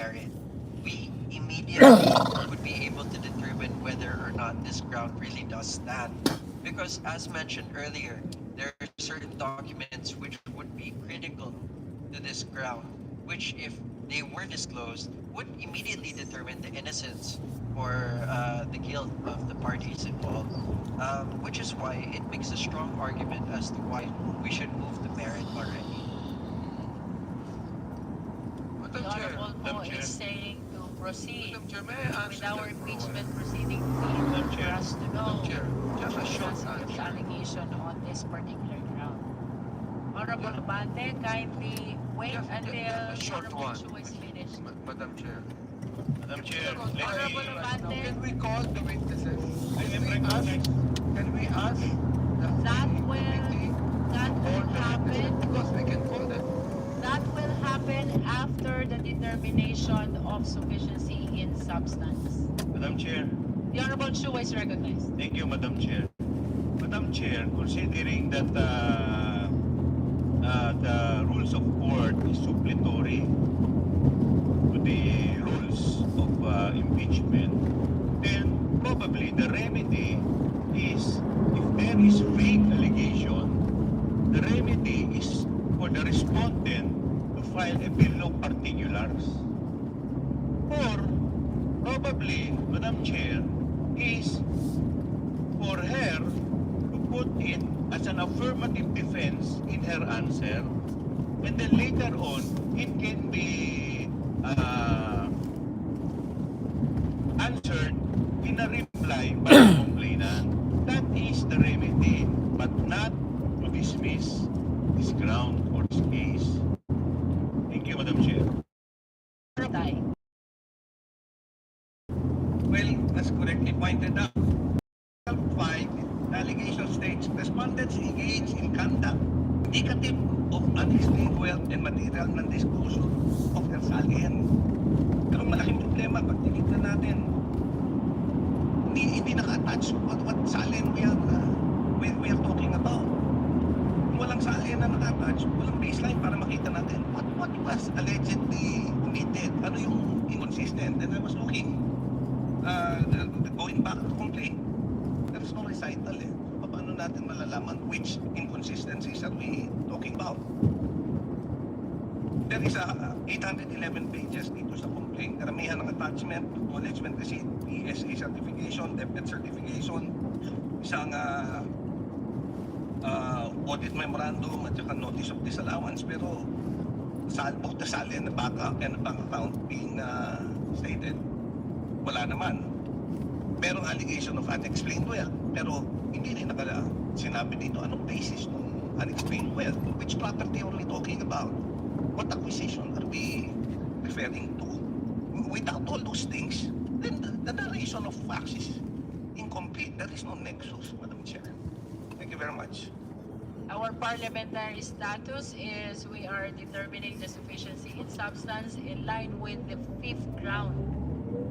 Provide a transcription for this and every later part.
merit, we immediately would be able to determine whether or not this ground really does stand. Because as mentioned earlier, there are certain documents which would be critical to this ground, which if they were disclosed, would immediately determine the innocence or the guilt of the parties involved. Which is why it makes a strong argument as to why we should move the merit already. The Madam Chair, Honorable Madam Po Chair, is saying to proceed Madam Chair, may I with answer our that for a impeachment while? proceeding Madam for Chair, us to Madam know Chair, just a the short veracity of the answer. allegation on this particular ground. Honorable Abante, kindly wait Just until a short Honorable one, Chu is finished. Madam Chair. Madam If Chair, you're on let Honorable me. Abante, Can we call the witnesses? I Can am we ask? recognized. Can we ask the that committee will to call the happen. witnesses? Because we can call them. That will happen after the determination of sufficiency in substance. Madam Chair, The Honorable Chu is recognized. thank you, Madam Chair. Madam Chair, considering that the rules of court is suppletory to the rules of impeachment, then probably the remedy is, if there is vague allegation, the remedy is for the respondent to file a bill of particulars. Or probably, Madam Chair, is for her to put it as an affirmative defense in her answer, and then later on it can be answered in a reply by the complainant. That is the remedy, but not to dismiss this ground or this case. Thank you, Madam Chair. Tay. Well, as correctly pointed out, 5, the allegation states, respondents engage in conduct indicative of unexplained wealth and material non-disclosure of their salary. Pero malaking problema pag tinignan natin, hindi naka-attach what salary we are talking about. Kung walang salary na naka-attach, walang baseline para makita natin what was allegedly committed, ano yung inconsistent. And I was looking, going back to complaint, there's no recital eh. So, paano natin malalaman which inconsistencies are we talking about? There is 811 pages dito sa complaint. Karamihan ng attachment, acknowledgement receipt, PSA certification, debt certification, isang audit memorandum at saka notice of disallowance. Pero both the salary and the bank account being stated, wala naman. Merong allegation of unexplained wealth, pero hindi rin sinabi dito anong basis ng unexplained wealth. Which property are we talking about? What acquisition are we referring to? Without all those things, then the narration of facts is incomplete. There is no nexus, Madam Chair. Thank you very much. Our parliamentary status is we are determining the sufficiency in substance in line with the 5th ground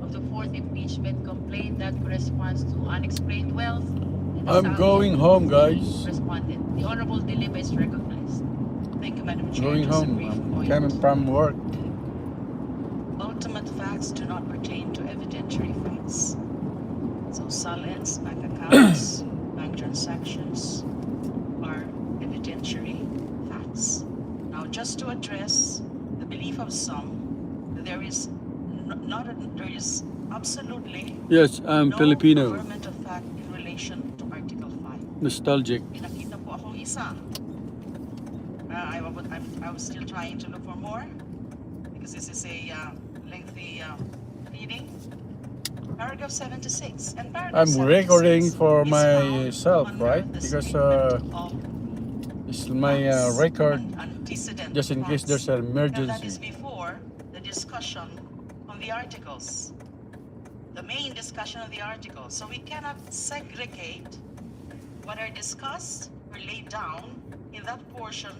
of the 4th impeachment complaint that corresponds to unexplained wealth. and the I'm salary going of home, the guys. Respondent. The Honorable Dilip is recognized. Thank you, Madam Chair. Going Just a home. brief I'm point. coming from work. Ultimate facts do not pertain to evidentiary facts. So salaries, bank accounts, bank transactions are evidentiary facts. Now, just to address the belief of some that there is there is absolutely Yes, I'm no Filipino. affirmative of fact in relation to Article 5. Nostalgic. Pinakita po akong isa. I was still trying to look for more because this is a lengthy reading. Paragraph 76 and paragraph I'm 76 recording for is myself, found under right? the Because statement of it's my facts, record antecedent just in case facts. there's an And that is emergency. before the discussion on the articles. The main discussion of the articles. So we cannot segregate what are discussed or laid down in that portion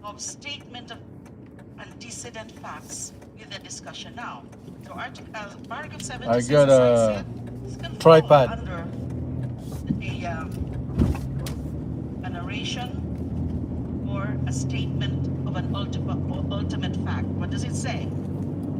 of statement of antecedent facts with the discussion now. So paragraph 76, I got as I a said, is can fall tripod. under a narration or a statement of an ultimate fact. What does it say?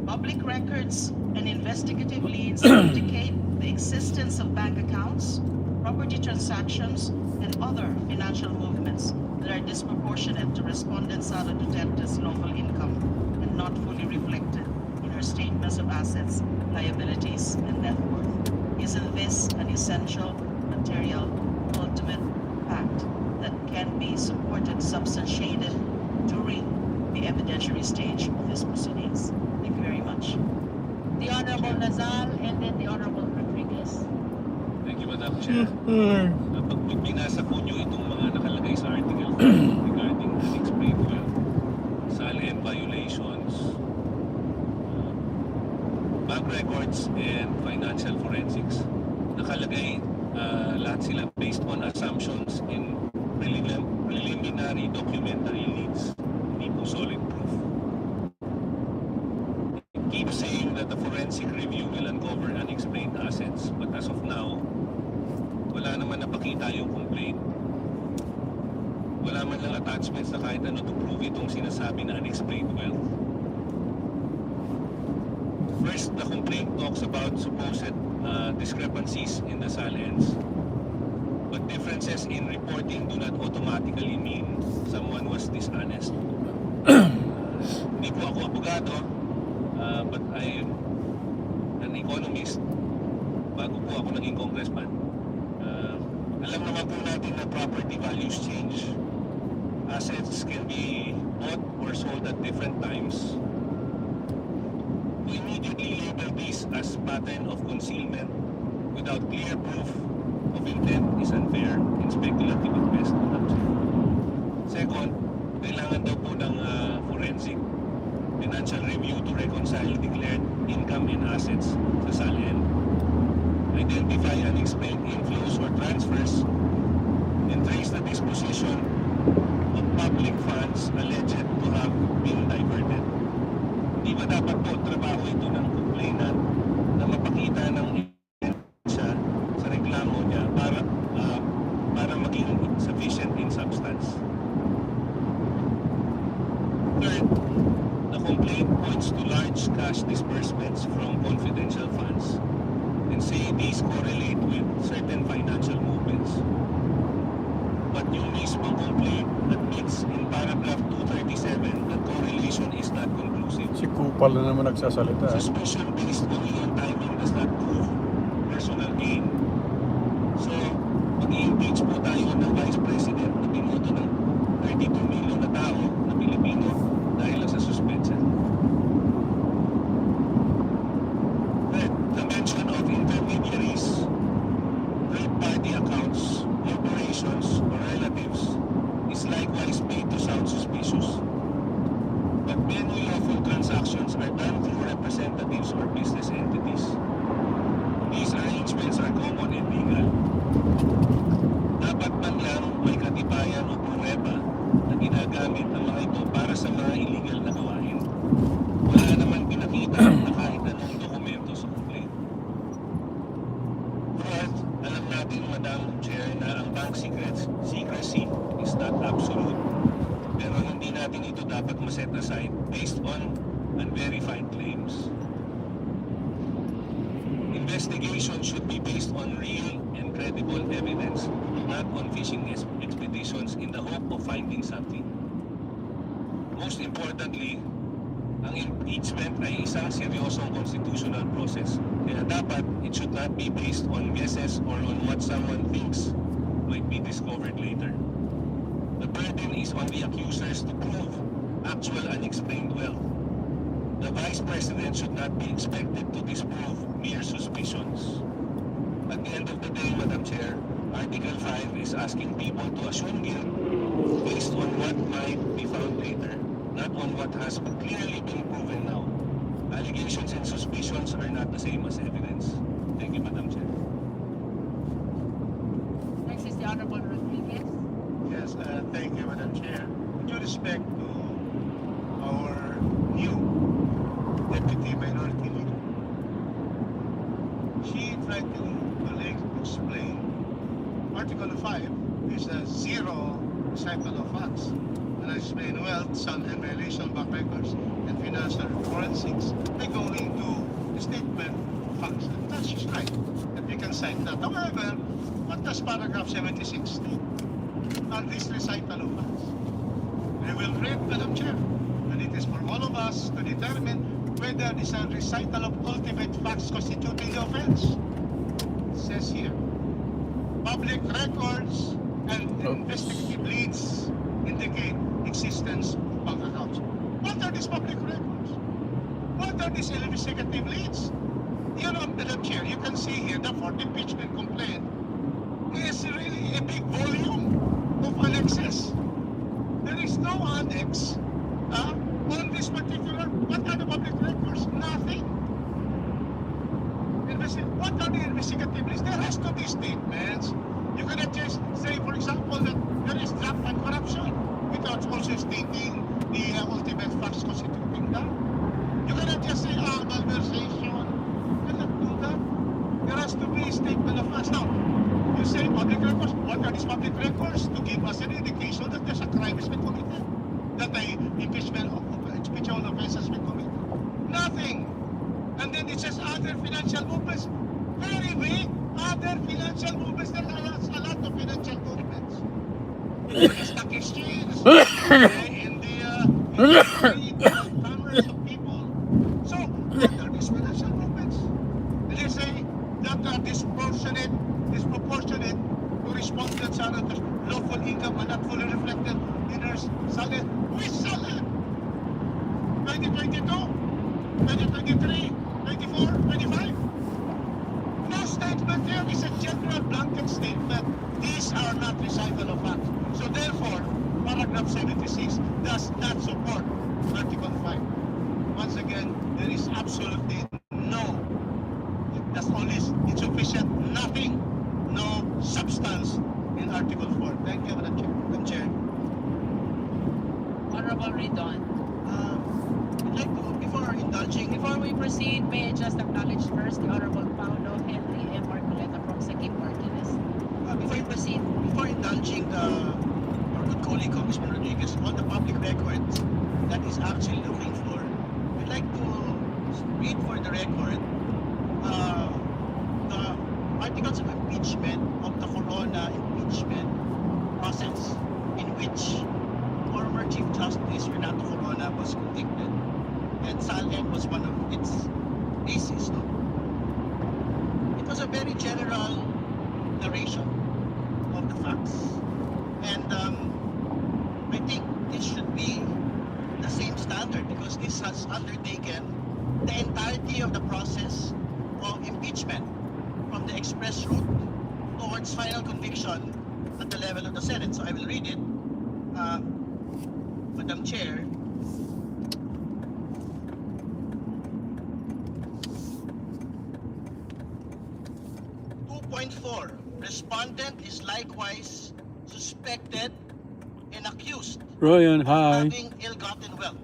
Public records and investigative leads indicate the existence of bank accounts, property transactions, and other financial movements that are disproportionate to respondent Sara Duterte's lawful income and not fully reflected in her statements of assets, liabilities, and net worth. Isn't this an essential, material, ultimate fact that can be supported, substantiated during the evidentiary stage of these proceedings? Thank you very much. The Honorable Nazal and then the Honorable Rodriguez. Thank you, Madam Chair. Pag binasa po nyo itong mga nakalagay sa Article 5 regarding unexplained wealth, SALN violations, bank records, and financial forensics, nakalagay lahat sila based on assumptions in preliminary documentary leads, hindi po solid proof. It keeps saying that the forensic review will uncover unexplained assets, but as of now, wala naman napakita yung complaint. Wala man lang attachments na kahit ano to prove itong sinasabi na unexplained wealth. First, the complaint talks about supposed discrepancies in the SALNs. But differences in reporting do not automatically mean someone was dishonest. Hindi po ako abogado, but I am an economist bago po ako naging congressman. Alam naman po natin na property values change. Assets can be bought or sold at different times. To immediately label this as pattern of concealment without clear proof of intent is unfair and speculative at best. Second, kailangan daw po ng forensic financial review to reconcile declared income and assets sa SALN, identify unexplained inflows or transfers, and trace the disposition of public funds alleged to have been diverted. Di ba dapat po trabaho ito ng complainant na mapakita ng ebidensya sa reklamo niya para maging sufficient in substance? Third, the complaint points to large cash disbursements from confidential funds and say these correlate with certain financial movements. But yung mismong complaint admits in paragraph 237 that correlation is not conclusive. Si Kupal na naman nagsasalita. Suspicion based only on timing does not prove personal gain. So, mag-i-impeach po tayo ng Vice President na binoto ng 32 million na tao na Pilipino dahil lang sa suspensa. The mention of intermediaries, third-party accounts, corporations, or relatives is likewise made to sound suspicious. But many lawful transactions are done through representatives or business entities. These arrangements are common and legal. Dapat man lang may katibayan o pruweba na ginagamit ang mga ito para sa mga illegal na gawain. Wala naman pinakita na kahit anong dokumento sa complaint. Fourth, alam natin, Madam Chair, na ang bank secrecy is not absolute. Pero hindi natin ito dapat ma-set aside based on unverified claims. Investigation should be based on real and credible evidence, not on fishing expeditions in the hope of finding something. Most importantly, ang impeachment ay isang seryosong constitutional process. Kaya dapat it should not be based on guesses or on what someone thinks might be discovered later. The burden is on the accusers to prove actual unexplained wealth. The Vice President should not be expected to disprove mere suspicions. At the end of the day, Madam Chair, Article 5 is asking people to assume guilt based on what might be found later, not on what has clearly been proven now. Allegations and suspicions are not the same as evidence. Thank you, Madam Chair. Next is the Honorable Rodriguez. Yes, thank you, Madam Chair. With due respect to our new Deputy Minority Leader, she tried to explain Article 5 is a zero cycle of facts. management wealth, some violation back records, and financial forensics by going to the statement facts. And that's just right. That we can cite that. However, what does paragraph 76 state? Are these recital of facts? I will read, Madam Chair, and it is for all of us to determine whether this is a recital of ultimate facts constituting the offense. It says here, public records and investigative leads indicate existence of bank accounts. What are these public records? What are these investigative leads? You know, Madam Chair, you can see here the fourth impeachment complaint is really a big volume of annexes. There is no annex on this particular, what are the public records? Nothing. What are the investigative leads? There has to be statements. You cannot just say, for example, that there is graft and corruption without also stating the ultimate facts constituting that. You cannot just say, malversation. You cannot do that. There has to be a statement of facts. Now, you say public records. What are these public records? To give us an indication that there's a crime has been committed. That an impeachment offense has been committed. Nothing. And then it says other financial movements. Very vague. Other financial movements. There are a lot of financial movements. In the stock exchange, in the commerce of people. So, what are these financial movements? And they say that are disproportionate to respondents are at lawful income and not fully reflected in their salary. Which salary? 2022, 2023, 24, 25. No statement there is a general blanket statement. These are not recital of facts. So therefore, paragraph 76 does not support Article 5. Once again, there is absolutely no, that's only insufficient, nothing, no substance in Article 4. Thank you, Madam Chair. Madam Chair. Honorable Ridon. I'd like to, Before we proceed, may I just acknowledge first the Honorable Paulo Henry M. Marcoleta from Sakip Party List. Before you proceed, before indulging our good colleague, Congressman Rodriguez, on the public records that is actually looking for, I'd like to read for the record the articles of impeachment of the Corona impeachment process in which former Chief Justice Renato Corona was convicted, and SALN was one of its bases. No? It was a very general narration of the facts, and I think this should be the same standard because this has undertaken the entirety of the process of impeachment from the express route towards final conviction at the level of the Senate. So I will read it. Madam Chair, respondent is likewise suspected and accused Ryan, of hi. having ill-gotten wealth,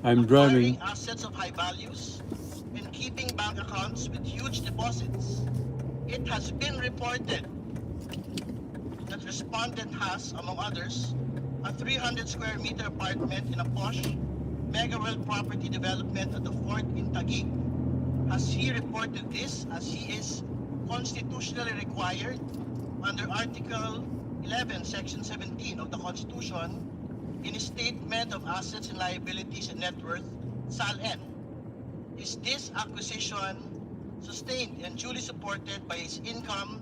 I'm acquiring driving. assets of high values, and keeping bank accounts with huge deposits. It has been reported that respondent has, among others, a 300 square meter apartment in a posh mega-world property development at the fort in Taguig. Has he reported this as he is constitutionally required under Article 11, Section 17 of the Constitution in his Statement of Assets and Liabilities and Net Worth, SALN? Is this acquisition sustained and duly supported by his income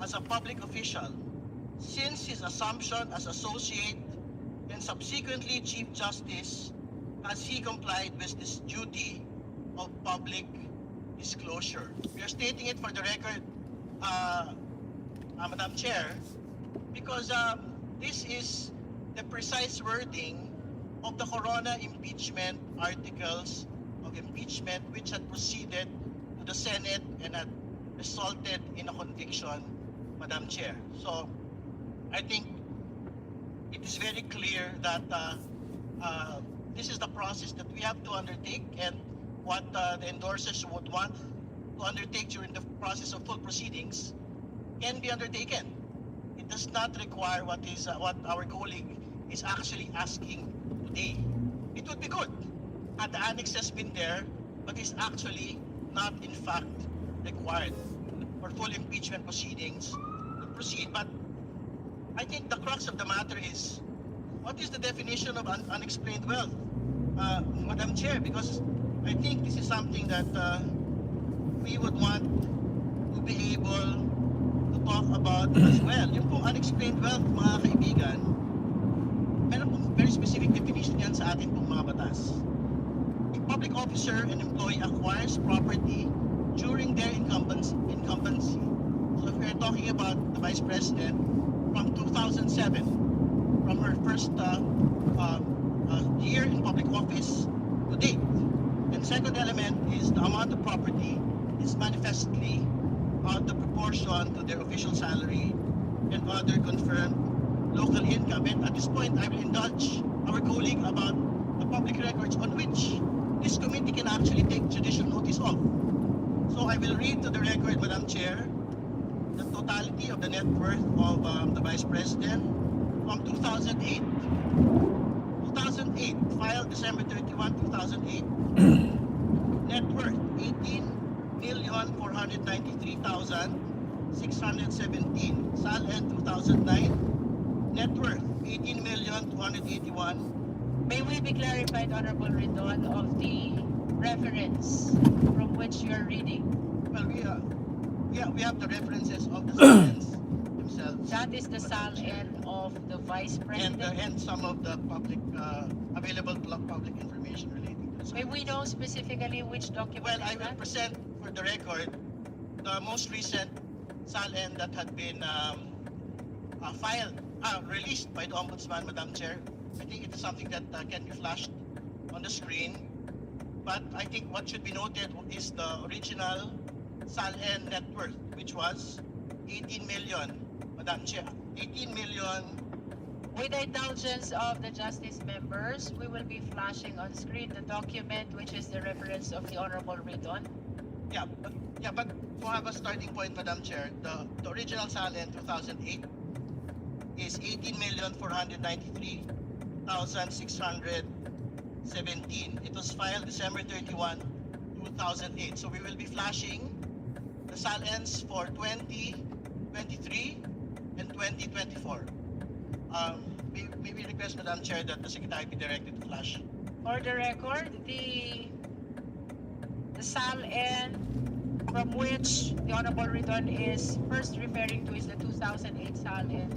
as a public official since his assumption as associate and subsequently Chief Justice? Has he complied with this duty of public disclosure? We are stating it for the record, Madam Chair, because this is the precise wording of the Corona impeachment articles of impeachment which had proceeded to the Senate and had resulted in a conviction, Madam Chair. So I think it is very clear that this is the process that we have to undertake, and what the endorsers would want to undertake during the process of full proceedings can be undertaken. It does not require what our colleague is actually asking today. It would be good had the annex has been there, but is actually not in fact required for full impeachment proceedings to proceed. But I think the crux of the matter is, what is the definition of unexplained wealth, Madam Chair? Because I think this is something that we would want to be able to talk about as well. Yung pong unexplained wealth, mga kaibigan, meron pong very specific definition yan sa ating pong mga batas. A public officer and employee acquires property during their incumbency. So if we're talking about the Vice President, from 2007, from her first year in public office to date. And second element is the amount of property is manifestly out of proportion to their official salary and other confirmed local income. And at this point, I will indulge our colleague about the public records on which this committee can actually take judicial notice of. So I will read to the record, Madam Chair, the totality of the net worth of the Vice President from 2008. 2008, filed December 31, 2008. Net worth, 18,493,617. SALN 2009. Net worth, 18,281,000. May we be clarified, Honorable Ridon, of the reference from which you are reading? Well, we have the references of the SALNs themselves. That is the SALN of the Vice President. And some of the public available public information relating to the May we know specifically which document Well, is I will that? present for the record the most recent SALN that had been released by the Ombudsman, Madam Chair. I think it is something that can be flashed on the screen. But I think what should be noted is the original SALN net worth, which was 18 million, Madam Chair. 18 million. With the indulgence of the Justice members, we will be flashing on screen the document which is the reference of the Honorable Ridon. But to have a starting point, Madam Chair, the original SALN 2008 is 18,493,617. It was filed December 31, 2008. So we will be flashing the SALNs for 2023 and 2024. May we request, Madam Chair, that the Secretary be directed to flash. For the record, the SALN from which the Honorable Ridon is first referring to is the 2008 SALN,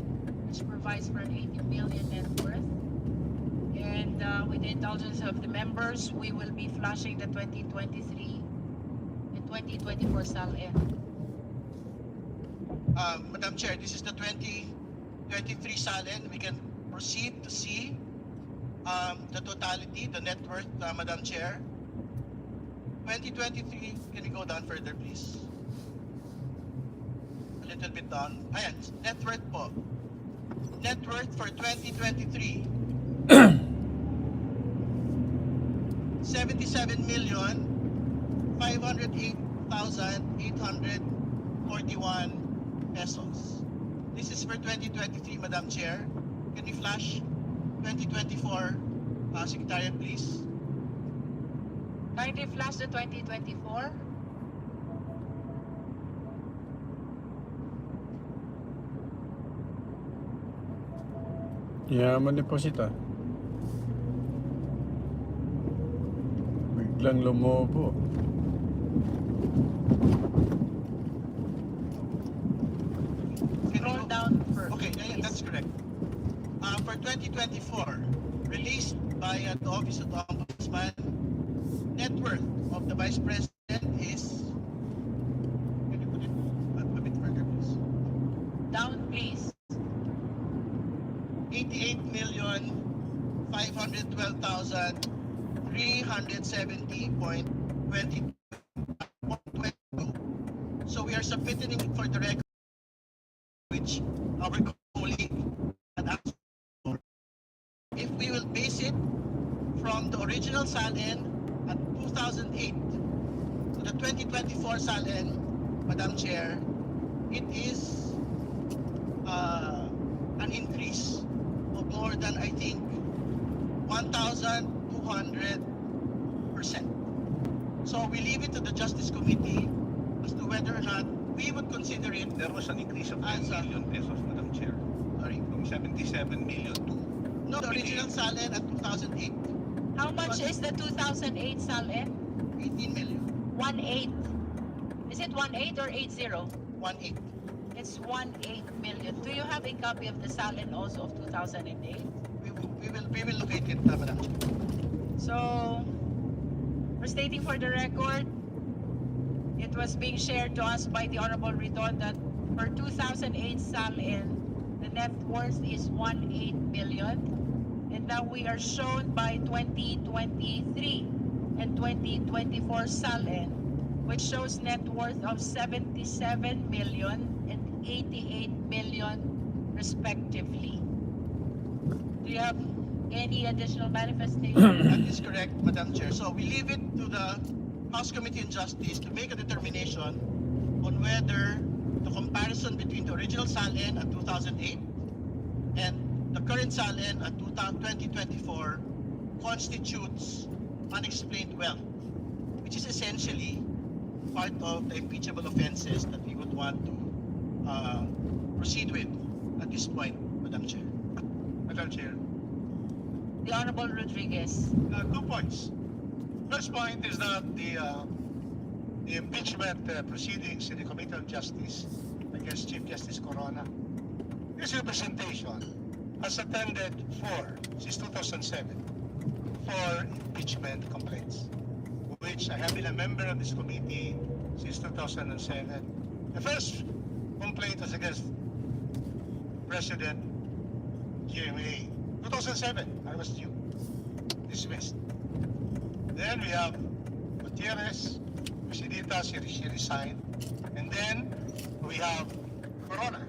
which provides for an 18 million net worth. And with the indulgence of the members, we will be flashing the 2023 and 2024 SALN. Madam Chair, this is the 2023 SALN. We can proceed to see the totality, the net worth, Madam Chair. 2023, can we go down further, please? A little bit down. Ayan, net worth po. Net worth for 2023. 77,508,841 pesos. This is for 2023, Madam Chair. Can we flash 2024, Secretariat, please? Kindly flash the 2024. Yaman deposita. Biglang lumobo. Scroll down first. Okay, yeah, that's correct. For 2024, released by the Office of the Ombudsman, net worth of the Vice President is, can you put it a bit further, please? Down, please. 88,512,370.22. So we are submitting it for the record, which our colleague had asked for. If we will base it from the original SALN at 2008 to the 2024 SALN, Madam Chair, it is an increase of more than, I think, 1,200%. So we leave it to the Justice Committee as to whether or not we would consider it. There was an increase of 10 As a- million pesos, Madam Chair. Sorry. From 77 million to No, the original SALN at 2008, How much is the 2008 SALN? 18 million, 1.8. Is it 1.8 or 80? 1.8. It's 1.8 million. Do you have a copy of the SALN also of 2008? We will locate it, Madam Chair. So, we're stating for the record, it was being shared to us by the Honorable Ridon that for 2008 SALN, the net worth is 1.8 million. And now we are shown by 2023 and 2024 SALN, which shows net worth of 77 million and 88 million respectively. Do you have any additional manifestation? That is correct, Madam Chair. So we leave it to the House Committee on Justice to make a determination on whether the comparison between the original SALN at 2008 and the current SALN at 2024 constitutes unexplained wealth, which is essentially part of the impeachable offenses that we would want to proceed with at this point, Madam Chair. Madam Chair, The Honorable Rodriguez. 2 points. First point is that the impeachment proceedings in the Committee on Justice against Chief Justice Corona, this representation has attended since 2007, 4 impeachment complaints, which I have been a member of this committee since 2007. The first complaint was against President GMA. 2007, I was due, dismissed. Then we have Gutierrez, Presidita, she resigned. And then we have Corona.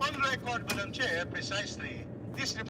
On record, Madam Chair, precisely, this